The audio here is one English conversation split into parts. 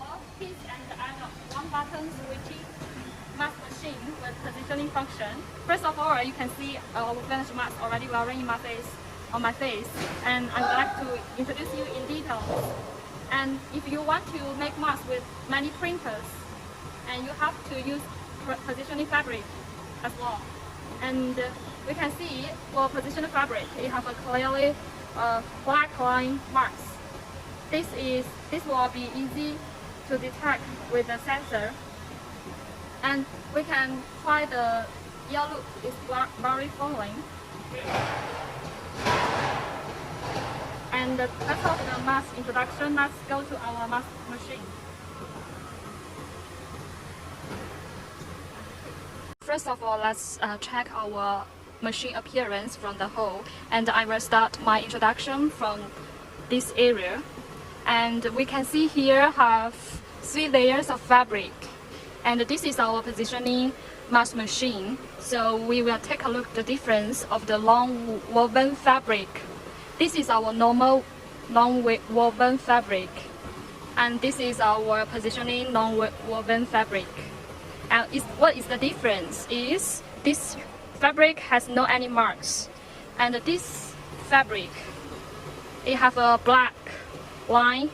our kids and adults one-button switching mask machine with positioning function. First of all, you can see our finished mask already wearing on my face, and I would like to introduce you in detail. And if you want to make masks with many printers, and you have to use positioning fabric as well. And we can see for positioning fabric, it have a clearly black line marks. This will be easy to detect with the sensor. And we can try the ear loop is very falling. And that's all the mask introduction. Let's go to our mask machine. First of all, let's check our machine appearance from the whole. And I will start my introduction from this area. And we can see here have 3 layers of fabric. And this is our positioning mask machine. So we will take a look at the difference of the long woven fabric. This is our normal long woven fabric. And this is our positioning long woven fabric. And what is the difference is this fabric has no any marks. And this fabric, it have a black line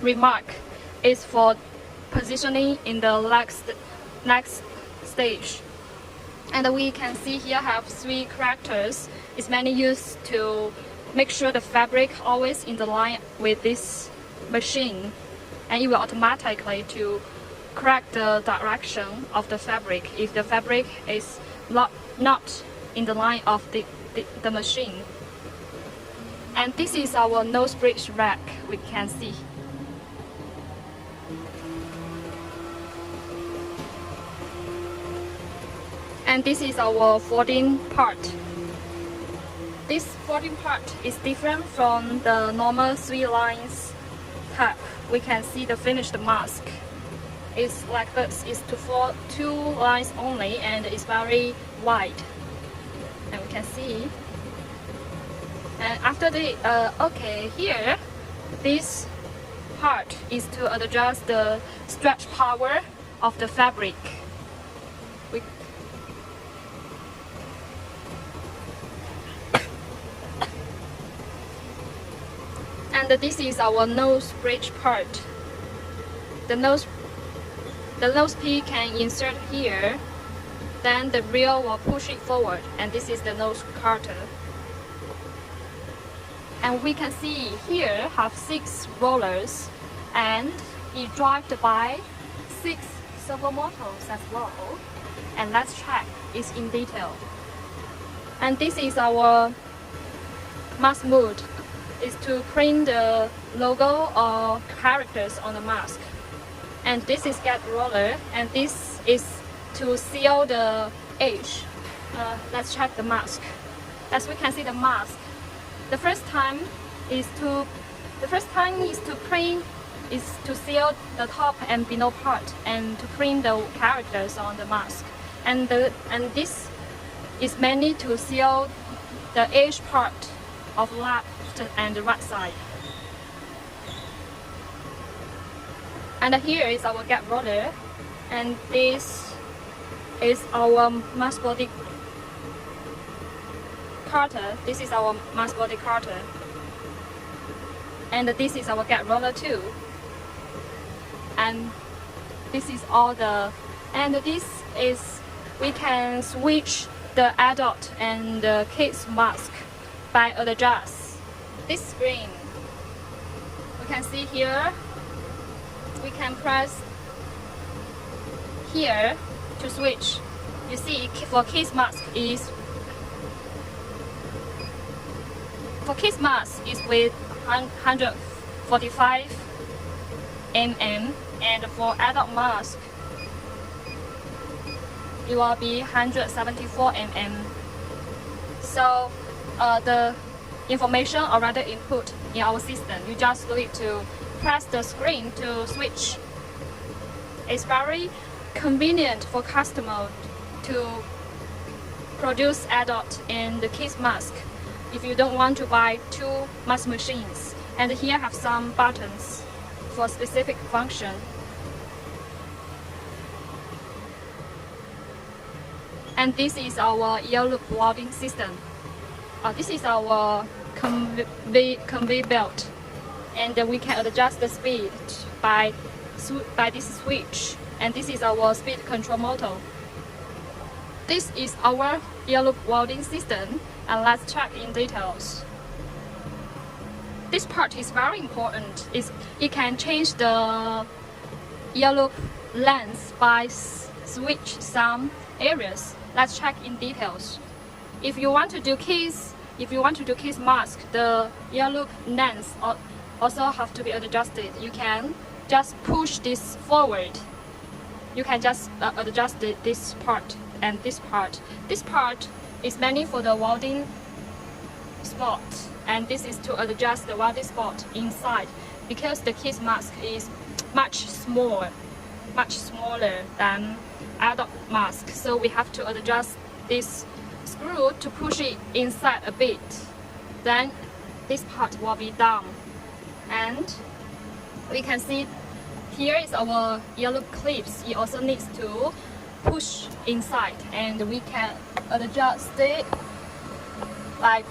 remark. Is for positioning in the next stage. And we can see here have 3 characters. It's mainly used to make sure the fabric always in the line with this machine, and it will automatically to correct the direction of the fabric if the fabric is not in the line of the machine. And this is our nose bridge rack we can see. And this is our folding part. This folding part is different from the normal 3 lines type. We can see the finished mask. It's like this. It's 2 lines only, and it's very wide. And we can see. And after the here, this part is to adjust the stretch power of the fabric. And this is our nose bridge part. The nose piece can insert here, then the reel will push it forward, and this is the nose cutter. And we can see here have 6 rollers, and it driven by 6 servo motors as well. And let's check it in detail. And this is our mask mode. Is to print the logo or characters on the mask. And this is get roller, and this is to seal the edge. Let's check the mask. As we can see the mask, the first time is to print is to seal the top and below part and to print the characters on the mask. And this is mainly to seal the edge part of left and the right side. And here is our gap roller, and this is our mask body cutter. This is our mask body cutter, and this is our gap roller too. And this is all the. And this is we can switch the adult and the kids mask by adjust. This screen, we can see here, we can press here to switch. You see, for kids mask is with 145 mm, and for adult mask it will be 174 mm. So the information already input in our system. You just need to press the screen to switch. It's very convenient for customer to produce adult and the kids mask if you don't want to buy 2 mask machines. And here have some buttons. for a specific function. And this is our ear loop welding system. This is our conveyor belt, and we can adjust the speed by this switch. And this is our speed control motor. This is our ear loop welding system, and let's check in details. This part is very important. It can change the ear loop length by switch some areas. Let's check in details. If you want to do case mask, the ear loop length also have to be adjusted. You can just push this forward. You can just adjust this part and this part. This part is mainly for the welding spot, and this is to adjust the welding spot inside, because the case mask is much smaller than adult mask. So we have to adjust this screw to push it inside a bit. Then this part will be done. And we can see here is our ear loop clips. It also needs to push inside, and we can adjust it by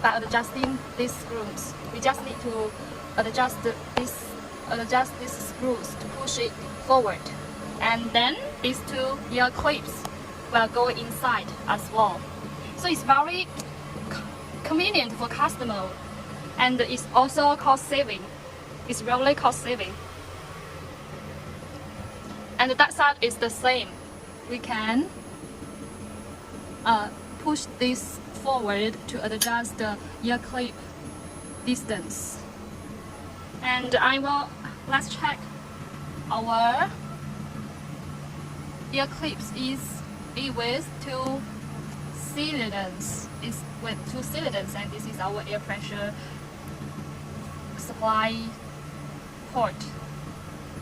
adjusting these screws. We just need to adjust these screws to push it forward, and then these two ear clips will go inside as well. So it's very convenient for customer, and it's also cost saving. It's really cost saving. And that side is the same. We can push this forward to adjust the ear clip distance. And let's check our ear clips is with two cylinders. It's with two cylinders, and this is our air pressure supply port.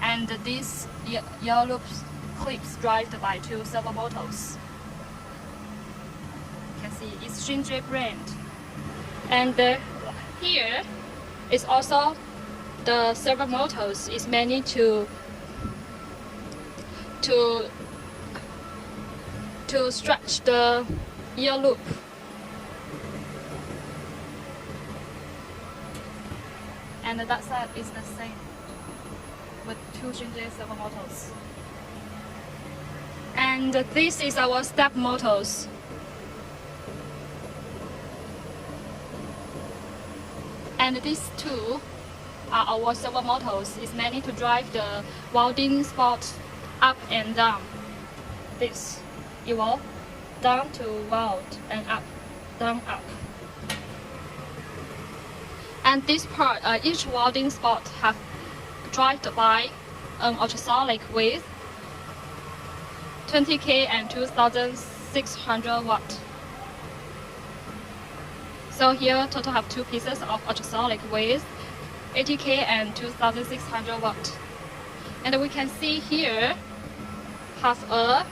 And this ear loop clips driven by two servo motors. You can see it's Shinji brand. And here is also the servo motors is mainly to stretch the ear loop. And that side is the same with two Shinji servo motors. And this is our step motors. And these two are our servo motors. It's mainly to drive the welding spot up and down. This, it will down to weld and up, down, up. And this part, each welding spot have driven by an ultrasonic with 20K and 2600 watt. So here total have two pieces of ultrasonic with 80K and 2600 watt. And we can see here have a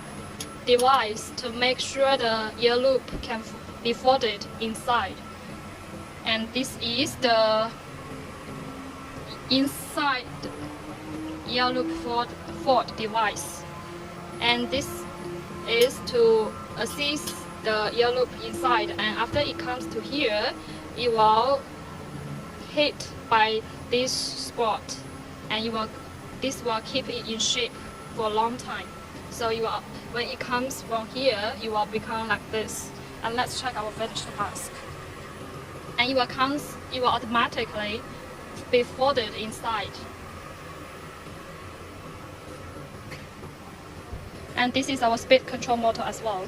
device to make sure the ear loop can be folded inside. And this is the inside ear loop fold device. And this is to assist the ear loop inside, and after it comes to here, it will hit by this spot, and this will keep it in shape for a long time. So when it comes from here, it will become like this. And let's check our finished mask. And it will automatically be folded inside. And this is our speed control motor as well.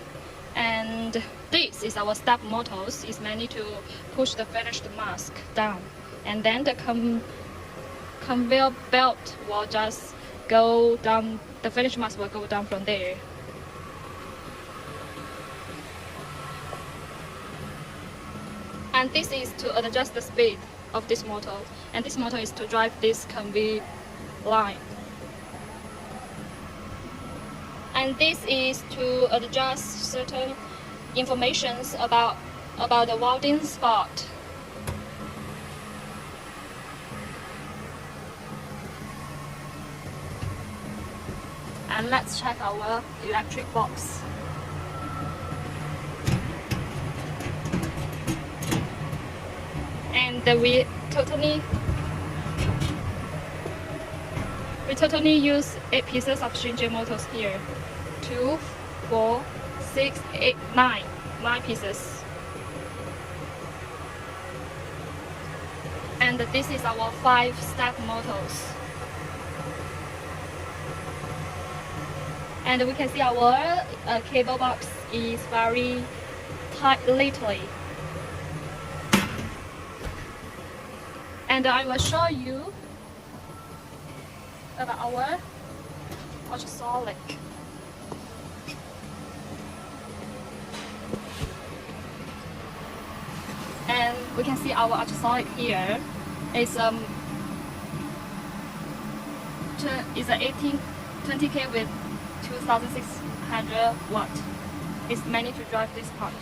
And this is our step motors. It's mainly to push the finished mask down. And then the conveyor belt will just go down. The finished mask will go down from there. And this is to adjust the speed of this motor. And this motor is to drive this conveyor line. And this is to adjust certain informations about the welding spot. And let's check our electric box. And we totally use 8 pieces of stringent motors here. 2, 4, 6, 8, 9. 9 pieces. And this is our 5-step motors. And we can see our cable box is very tightly. And I will show you about our ultrasonic. And we can see our ultrasonic here is a 20K with 2600 watt. It's meant to drive this part.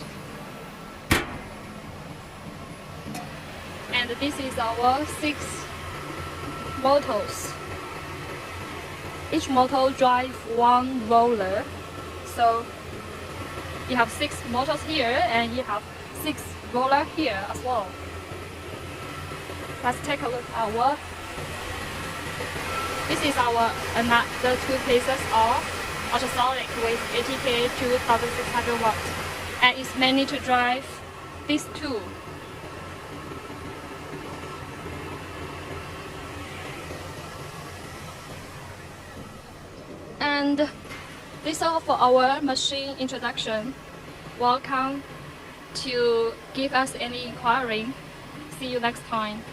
And this is our 6 motors. Each motor drives 1 roller. So you have 6 motors here and you have 6 rollers here as well. Let's take a look at our. This is our another 2 pieces of ultrasonic with 80K 2600 watt. And it's meant to drive these 2. And this is all for our machine introduction. Welcome to give us any inquiry. See you next time.